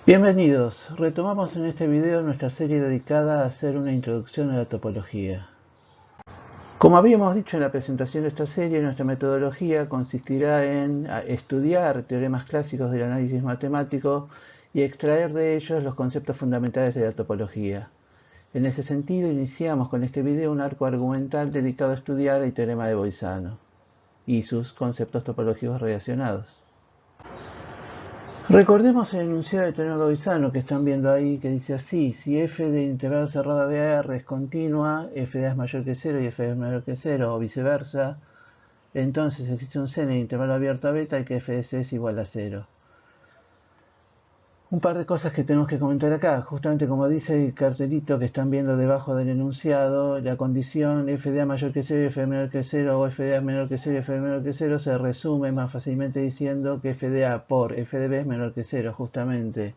Bienvenidos, retomamos en este video nuestra serie dedicada a hacer una introducción a la topología. Como habíamos dicho en la presentación de esta serie, nuestra metodología consistirá en estudiar teoremas clásicos del análisis matemático y extraer de ellos los conceptos fundamentales de la topología. En ese sentido, iniciamos con este video un arco argumental dedicado a estudiar el teorema de Bolzano y sus conceptos topológicos relacionados. Recordemos el enunciado del teorema de Bolzano que están viendo ahí, que dice así: si f de intervalo cerrado BR es continua, f de A es mayor que 0 y f de A es menor que 0, o viceversa, entonces existe un seno de intervalo abierto a beta y que f de C es igual a 0. Un par de cosas que tenemos que comentar acá. Justamente como dice el cartelito que están viendo debajo del enunciado, la condición f de A mayor que 0 y f de A menor que 0, o f de A menor que 0 y f de A menor que 0, se resume más fácilmente diciendo que f de A por f de B es menor que 0. Justamente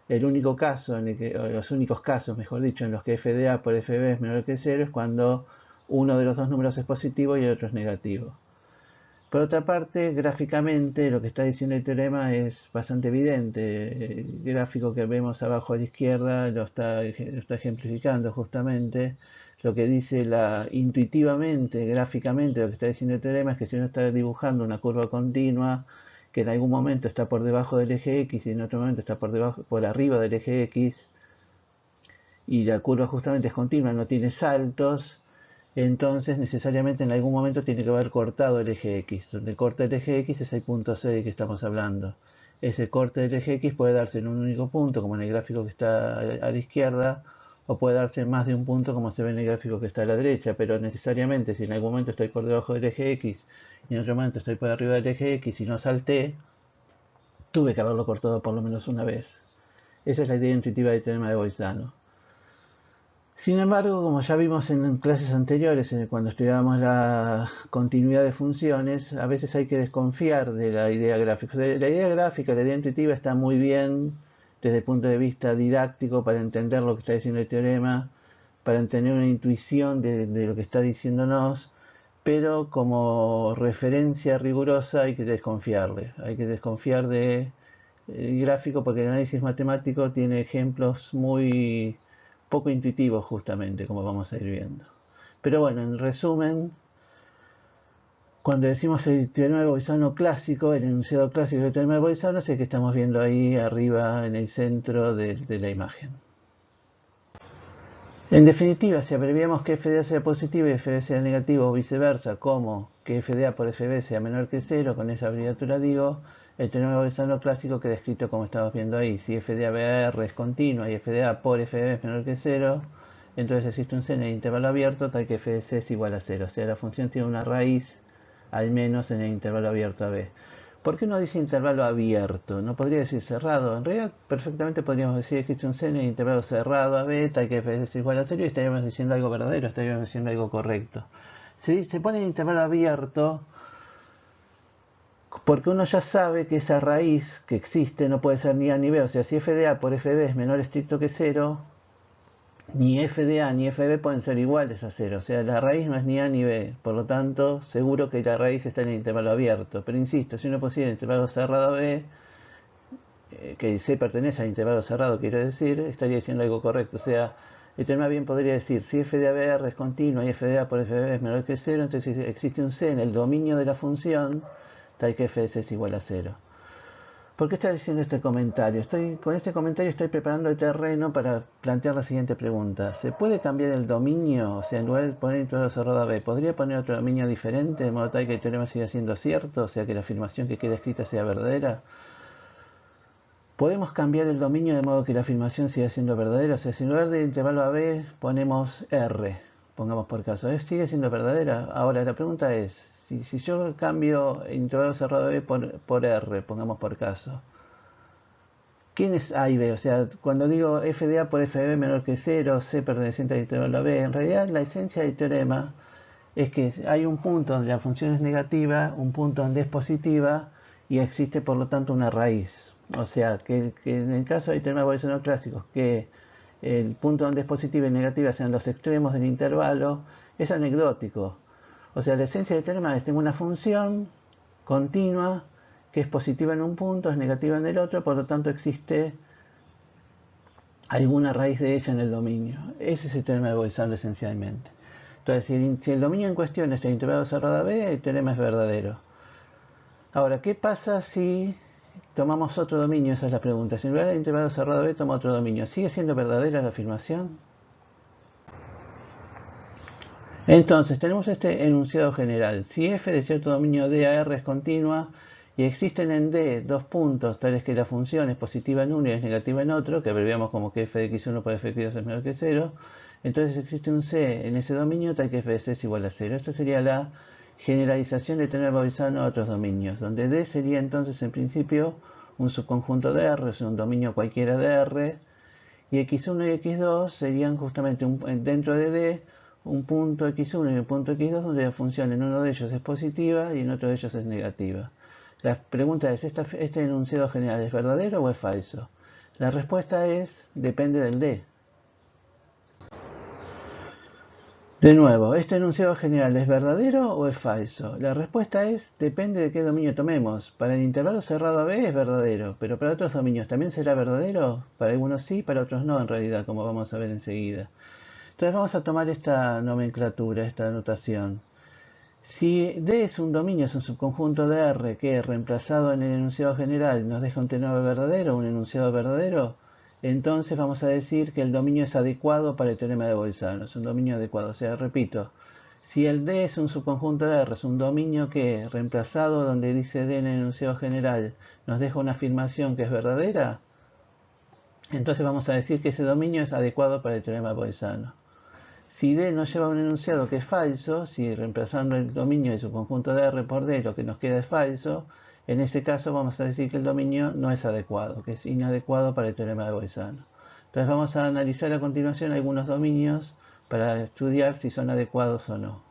el único caso, o los únicos casos, mejor dicho, en los que f de A por f de B es menor que 0 es cuando uno de los dos números es positivo y el otro es negativo. Por otra parte, gráficamente lo que está diciendo el teorema es bastante evidente. El gráfico que vemos abajo a la izquierda lo está ejemplificando justamente. Lo que dice intuitivamente, gráficamente, lo que está diciendo el teorema es que si uno está dibujando una curva continua que en algún momento está por debajo del eje X y en otro momento está por arriba del eje X, y la curva justamente es continua, no tiene saltos, entonces necesariamente en algún momento tiene que haber cortado el eje X. Donde corta el eje X es el punto C del que estamos hablando. Ese corte del eje X puede darse en un único punto, como en el gráfico que está a la izquierda, o puede darse en más de un punto, como se ve en el gráfico que está a la derecha, pero necesariamente si en algún momento estoy por debajo del eje X y en otro momento estoy por arriba del eje X y no salté, tuve que haberlo cortado por lo menos una vez. Esa es la idea intuitiva del teorema de Bolzano. Sin embargo, como ya vimos en clases anteriores, cuando estudiábamos la continuidad de funciones, a veces hay que desconfiar de la idea gráfica. O sea, la idea gráfica, la idea intuitiva está muy bien desde el punto de vista didáctico para entender lo que está diciendo el teorema, para tener una intuición de lo que está diciéndonos, pero como referencia rigurosa hay que desconfiarle. Hay que desconfiar del gráfico porque el análisis matemático tiene ejemplos muy poco intuitivos justamente, como vamos a ir viendo. Pero bueno, en resumen, cuando decimos el teorema de Bolzano clásico, el enunciado clásico del teorema de Bolzano es el que estamos viendo ahí arriba en el centro de la imagen. En definitiva, si abreviamos que f de A sea positivo y f de B sea negativo o viceversa, como que f de A por f de B sea menor que 0, con esa abreviatura digo, el teorema de Bolzano clásico queda escrito como estamos viendo ahí. Si f de A BR es continua y f de A por f de B es menor que 0, entonces existe un seno de intervalo abierto tal que f de C es igual a 0. O sea, la función tiene una raíz, al menos en el intervalo abierto a B. ¿Por qué no dice intervalo abierto? ¿No podría decir cerrado? En realidad, perfectamente podríamos decir que existe un seno de intervalo cerrado a beta y que f es igual a 0 y estaríamos diciendo algo verdadero, estaríamos diciendo algo correcto. Se pone el intervalo abierto porque uno ya sabe que esa raíz que existe no puede ser ni A ni B. O sea, si f de A por f de B es menor estricto que 0, ni f de A ni f de B pueden ser iguales a 0. O sea, la raíz no es ni A ni B. Por lo tanto, seguro que la raíz está en el intervalo abierto. Pero insisto, si uno pusiera el intervalo cerrado a B, que C pertenece al intervalo cerrado, quiero decir, estaría diciendo algo correcto. O sea, el teorema bien podría decir, si f de ABR es continua y f de A por f de B es menor que 0, entonces existe un C en el dominio de la función tal que f de C es igual a 0. ¿Por qué estoy diciendo este comentario? Con este comentario estoy preparando el terreno para plantear la siguiente pregunta. ¿Se puede cambiar el dominio? O sea, en lugar de poner intervalo cerrado a B, ¿podría poner otro dominio diferente de modo tal que el teorema siga siendo cierto? O sea, que la afirmación que queda escrita sea verdadera. Podemos cambiar el dominio de modo que la afirmación siga siendo verdadera. O sea, si en lugar de intervalo a B ponemos R, pongamos por caso, ¿sigue siendo verdadera? Ahora la pregunta es, si yo cambio el intervalo cerrado a B por R, pongamos por caso, ¿quién es A y B? O sea, cuando digo f de A por f de B menor que 0, C perteneciente al intervalo a B, en realidad la esencia del teorema es que hay un punto donde la función es negativa, un punto donde es positiva y existe por lo tanto una raíz. O sea, que en el caso del teorema de Bolzano clásicos, que el punto donde es positiva y negativa sean los extremos del intervalo, es anecdótico. O sea, la esencia del teorema es: tengo una función continua que es positiva en un punto, es negativa en el otro, por lo tanto existe alguna raíz de ella en el dominio. Ese es el teorema de Bolzano esencialmente. Entonces, si el dominio en cuestión es el intervalo cerrado B, el teorema es verdadero. Ahora, ¿qué pasa si tomamos otro dominio? Esa es la pregunta. Si en lugar del intervalo cerrado B tomo otro dominio, ¿sigue siendo verdadera la afirmación? Entonces, tenemos este enunciado general. Si f de cierto dominio D a R es continua y existen en D dos puntos tales que la función es positiva en uno y es negativa en otro, que abreviamos como que f de x1 por f de x2 es menor que 0, entonces existe un C en ese dominio tal que f de C es igual a 0. Esta sería la generalización de tener Bolzano a otros dominios, donde D sería entonces en principio un subconjunto de R, es un dominio cualquiera de R, y x1 y x2 serían justamente dentro de D un punto x1 y un punto x2 donde la función en uno de ellos es positiva y en otro de ellos es negativa. La pregunta es, ¿este enunciado general es verdadero o es falso? La respuesta es, depende del D. De nuevo, ¿este enunciado general es verdadero o es falso? La respuesta es, depende de qué dominio tomemos. Para el intervalo cerrado B es verdadero, pero para otros dominios también será verdadero. Para algunos sí, para otros no en realidad, como vamos a ver enseguida. Entonces vamos a tomar esta nomenclatura, esta notación. Si D es un dominio, es un subconjunto de R que reemplazado en el enunciado general nos deja un teorema verdadero, un enunciado verdadero, entonces vamos a decir que el dominio es adecuado para el teorema de Bolzano, es un dominio adecuado. O sea, repito, si el D es un subconjunto de R, es un dominio que reemplazado donde dice D en el enunciado general nos deja una afirmación que es verdadera, entonces vamos a decir que ese dominio es adecuado para el teorema de Bolzano. Si D nos lleva a un enunciado que es falso, si reemplazando el dominio de su conjunto de R por D lo que nos queda es falso, en ese caso vamos a decir que el dominio no es adecuado, que es inadecuado para el teorema de Bolzano. Entonces vamos a analizar a continuación algunos dominios para estudiar si son adecuados o no.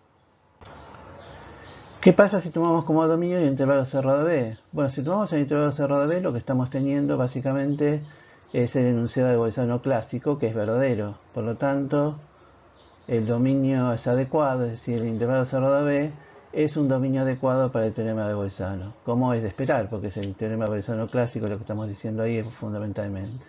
¿Qué pasa si tomamos como dominio el intervalo cerrado B? Bueno, si tomamos el intervalo cerrado B, lo que estamos teniendo básicamente es el enunciado de Bolzano clásico, que es verdadero. Por lo tanto, el dominio es adecuado, es decir, el intervalo cerrado B es un dominio adecuado para el teorema de Bolzano, como es de esperar, porque es el teorema de Bolzano clásico lo que estamos diciendo ahí fundamentalmente.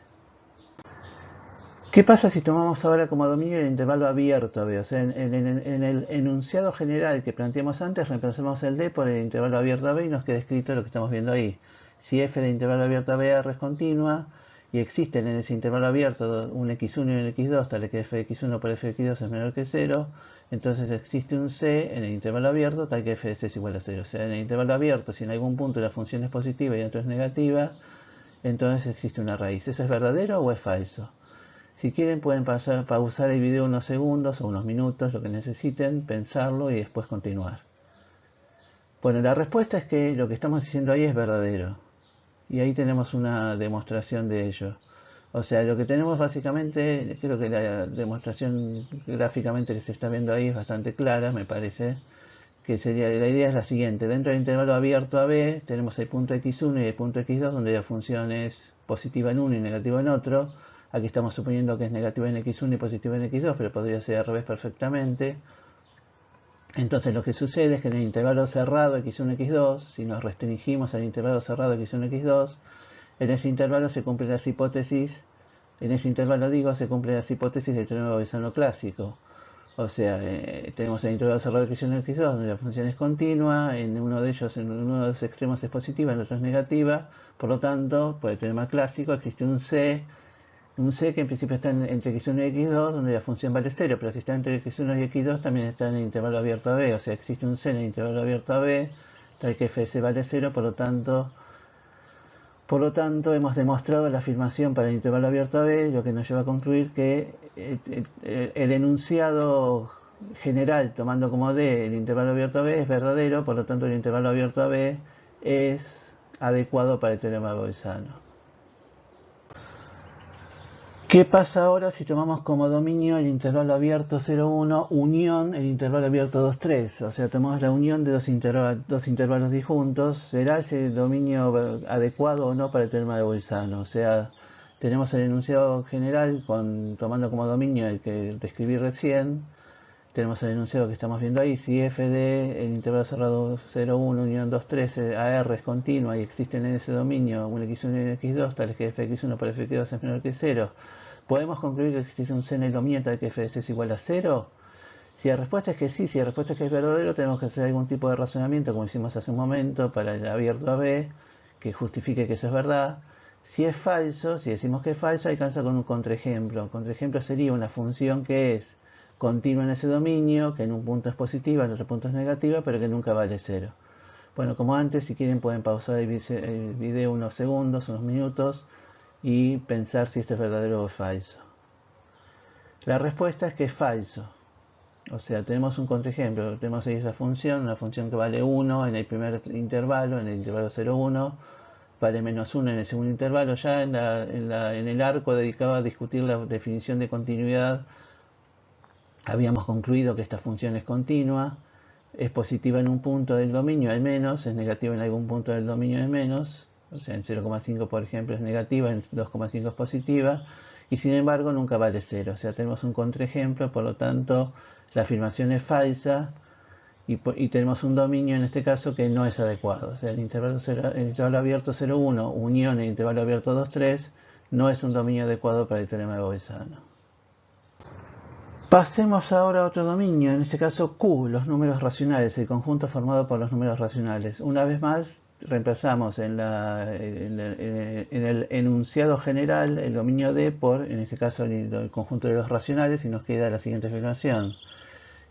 ¿Qué pasa si tomamos ahora como dominio el intervalo abierto B? O sea, en el enunciado general que planteamos antes, reemplazamos el D por el intervalo abierto B y nos queda escrito lo que estamos viendo ahí. Si f de intervalo abierto BR es continua y existen en ese intervalo abierto un x1 y un x2, tal que f de x1 por f de x2 es menor que 0, entonces existe un C en el intervalo abierto tal que f de C es igual a 0. O sea, en el intervalo abierto, si en algún punto la función es positiva y en otro es negativa, entonces existe una raíz. ¿Eso es verdadero o es falso? Si quieren pueden pausar el video unos segundos o unos minutos, lo que necesiten, pensarlo y después continuar. Bueno, la respuesta es que lo que estamos diciendo ahí es verdadero. Y ahí tenemos una demostración de ello. O sea, lo que tenemos básicamente, creo que la demostración gráficamente que se está viendo ahí es bastante clara, me parece. Que sería, la idea es la siguiente: dentro del intervalo abierto a B tenemos el punto x1 y el punto x2 donde la función es positiva en uno y negativa en otro. Aquí estamos suponiendo que es negativa en x1 y positiva en x2, pero podría ser al revés perfectamente. Entonces lo que sucede es que en el intervalo cerrado x1, x2, si nos restringimos al intervalo cerrado x1, x2, en ese intervalo se cumplen las hipótesis, en ese intervalo digo, se cumplen las hipótesis del teorema de Bolzano clásico. O sea, tenemos el intervalo cerrado de x1 y x2 donde la función es continua, en uno de ellos, en uno de los extremos es positiva, en el otro es negativa, por lo tanto, por el teorema clásico existe un C que en principio está entre x1 y x2 donde la función vale 0, pero si está entre x1 y x2 también está en el intervalo abierto a B, o sea, existe un C en el intervalo abierto a B, tal que f de C vale 0, por lo tanto, hemos demostrado la afirmación para el intervalo abierto a B, lo que nos lleva a concluir que el enunciado general, tomando como D el intervalo abierto a B, es verdadero, por lo tanto el intervalo abierto a B es adecuado para el teorema de Bolzano. ¿Qué pasa ahora si tomamos como dominio el intervalo abierto 0,1 unión el intervalo abierto 2,3? O sea, tomamos la unión de dos intervalos disjuntos. ¿Será ese dominio adecuado o no para el teorema de Bolzano? O sea, tenemos el enunciado general tomando como dominio el que describí recién. Tenemos el enunciado que estamos viendo ahí. Si f de el intervalo cerrado 0,1 unión 2,3 a R es continua y existen en ese dominio un x1 y un x2, tales que f de x1 por f de x2 es menor que 0, ¿Podemos concluir que existe un C en el dominio tal que f de c es igual a 0? Si la respuesta es que sí, si la respuesta es que es verdadero, tenemos que hacer algún tipo de razonamiento, como hicimos hace un momento, para el abierto a B, que justifique que eso es verdad. Si es falso, si decimos que es falso, alcanza con un contraejemplo. Un contraejemplo sería una función que es continua en ese dominio, que en un punto es positiva, en otro punto es negativa, pero que nunca vale 0. Bueno, como antes, si quieren pueden pausar el video unos segundos, unos minutos, y pensar si esto es verdadero o es falso. La respuesta es que es falso. O sea, tenemos un contraejemplo, tenemos ahí esa función, una función que vale 1 en el primer intervalo, en el intervalo 0, 1, vale menos 1 en el segundo intervalo. Ya en el arco dedicado a discutir la definición de continuidad, habíamos concluido que esta función es continua, es positiva en un punto del dominio al menos, es negativa en algún punto del dominio al menos, o sea, en 0,5 por ejemplo es negativa, en 2,5 es positiva, y sin embargo nunca vale 0. O sea, tenemos un contraejemplo, por lo tanto la afirmación es falsa y tenemos un dominio en este caso que no es adecuado. O sea, el intervalo abierto 0,1 unión el intervalo abierto 2,3 no es un dominio adecuado para el teorema de Bolzano. Pasemos ahora a otro dominio, en este caso Q, los números racionales, el conjunto formado por los números racionales. Una vez más, reemplazamos en el enunciado general el dominio D por, en este caso, el conjunto de los racionales y nos queda la siguiente afirmación.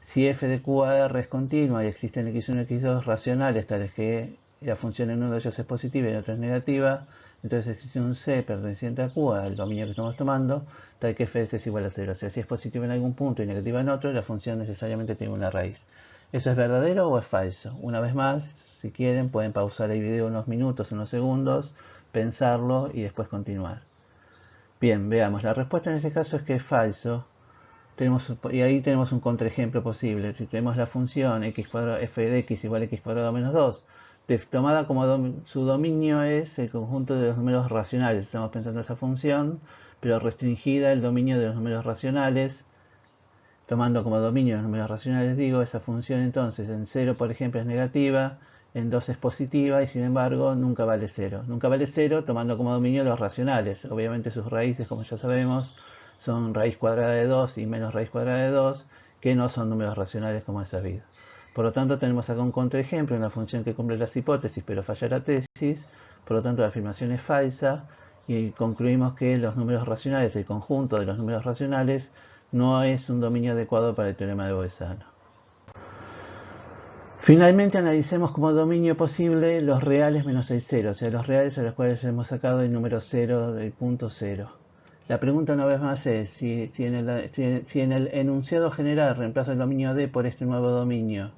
Si f de QR es continua y existen x1 y x2 racionales, tales que la función en uno de ellos es positiva y en otro es negativa, entonces existe un C perteneciente a Q, al dominio que estamos tomando, tal que f de c es igual a 0. O sea, si es positiva en algún punto y negativa en otro, la función necesariamente tiene una raíz. ¿Eso es verdadero o es falso? Una vez más, si quieren, pueden pausar el video unos minutos, unos segundos, pensarlo y después continuar. Bien, veamos. La respuesta en este caso es que es falso. Y ahí tenemos un contraejemplo posible. Si tenemos la función x cuadrado f de x igual a x cuadrado menos 2, tomada como su dominio es el conjunto de los números racionales. Estamos pensando en esa función, pero restringida el dominio de los números racionales. Tomando como dominio los números racionales, digo, esa función entonces en 0, por ejemplo, es negativa, en 2 es positiva y sin embargo nunca vale 0. Nunca vale 0 tomando como dominio los racionales. Obviamente sus raíces, como ya sabemos, son raíz cuadrada de 2 y menos raíz cuadrada de 2, que no son números racionales como es sabido. Por lo tanto, tenemos acá un contraejemplo, una función que cumple las hipótesis pero falla la tesis. Por lo tanto, la afirmación es falsa y concluimos que los números racionales, el conjunto de los números racionales, no es un dominio adecuado para el teorema de Bolzano. Finalmente analicemos como dominio posible los reales menos el 0, o sea, los reales a los cuales hemos sacado el número 0 del punto 0. La pregunta una vez más es si en el enunciado general reemplazo el dominio D por este nuevo dominio,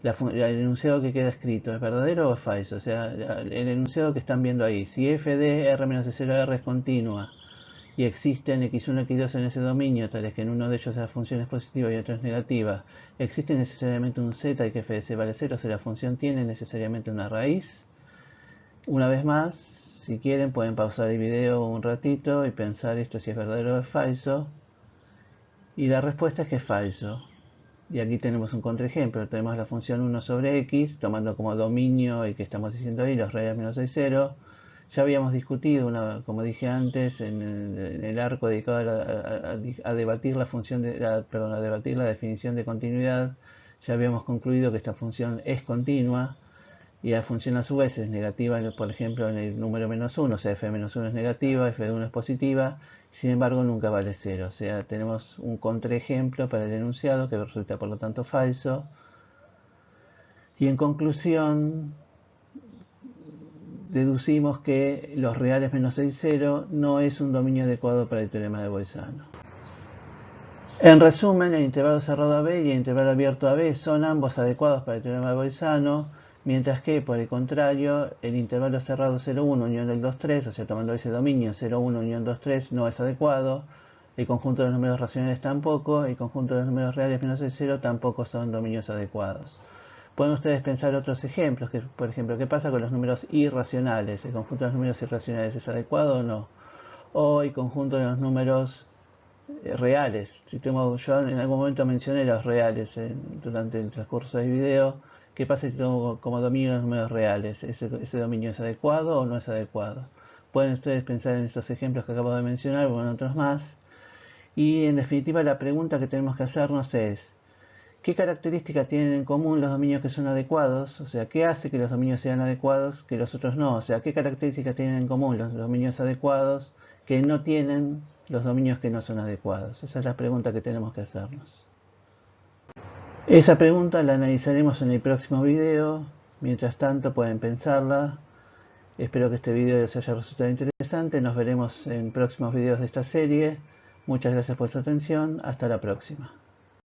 el enunciado que queda escrito es verdadero o es falso. O sea, el enunciado que están viendo ahí, si f de r menos c0r es continua y existen x1 y x2 en ese dominio, tales que en uno de ellos la función es positiva y otro es negativa, existe necesariamente un z y que f de c vale 0, o sea, la función tiene necesariamente una raíz. Una vez más, si quieren pueden pausar el video un ratito y pensar esto si es verdadero o es falso. Y la respuesta es que es falso. Y aquí tenemos un contraejemplo, tenemos la función 1 sobre x, tomando como dominio el que estamos diciendo ahí, los reales menos el 0. Ya habíamos discutido, como dije antes, en el arco dedicado a debatir la función a debatir la definición de continuidad. Ya habíamos concluido que esta función es continua y la función a su vez es negativa, por ejemplo, en el número menos 1, o sea, f de menos 1 es negativa, f de 1 es positiva, sin embargo nunca vale 0. O sea, tenemos un contraejemplo para el enunciado que resulta por lo tanto falso. Y en conclusión, deducimos que los reales menos 0 no es un dominio adecuado para el teorema de Bolzano. En resumen, el intervalo cerrado a B y el intervalo abierto a B son ambos adecuados para el teorema de Bolzano, mientras que, por el contrario, el intervalo cerrado 0,1 unión del 2,3, o sea, tomando ese dominio 0,1 unión 2,3, no es adecuado. El conjunto de los números racionales tampoco, el conjunto de los números reales menos el 0 tampoco son dominios adecuados. Pueden ustedes pensar otros ejemplos, que, por ejemplo, ¿qué pasa con los números irracionales? ¿El conjunto de los números irracionales es adecuado o no? O el conjunto de los números reales. Yo en algún momento mencioné los reales durante el transcurso del video. ¿Qué pasa si tengo como dominio los números reales? ¿Ese dominio es adecuado o no es adecuado? Pueden ustedes pensar en estos ejemplos que acabo de mencionar o en otros más. Y en definitiva la pregunta que tenemos que hacernos es, ¿qué características tienen en común los dominios que son adecuados? O sea, ¿qué hace que los dominios sean adecuados que los otros no? O sea, ¿qué características tienen en común los dominios adecuados que no tienen los dominios que no son adecuados? Esa es la pregunta que tenemos que hacernos. Esa pregunta la analizaremos en el próximo video. Mientras tanto pueden pensarla. Espero que este video les haya resultado interesante. Nos veremos en próximos videos de esta serie. Muchas gracias por su atención. Hasta la próxima.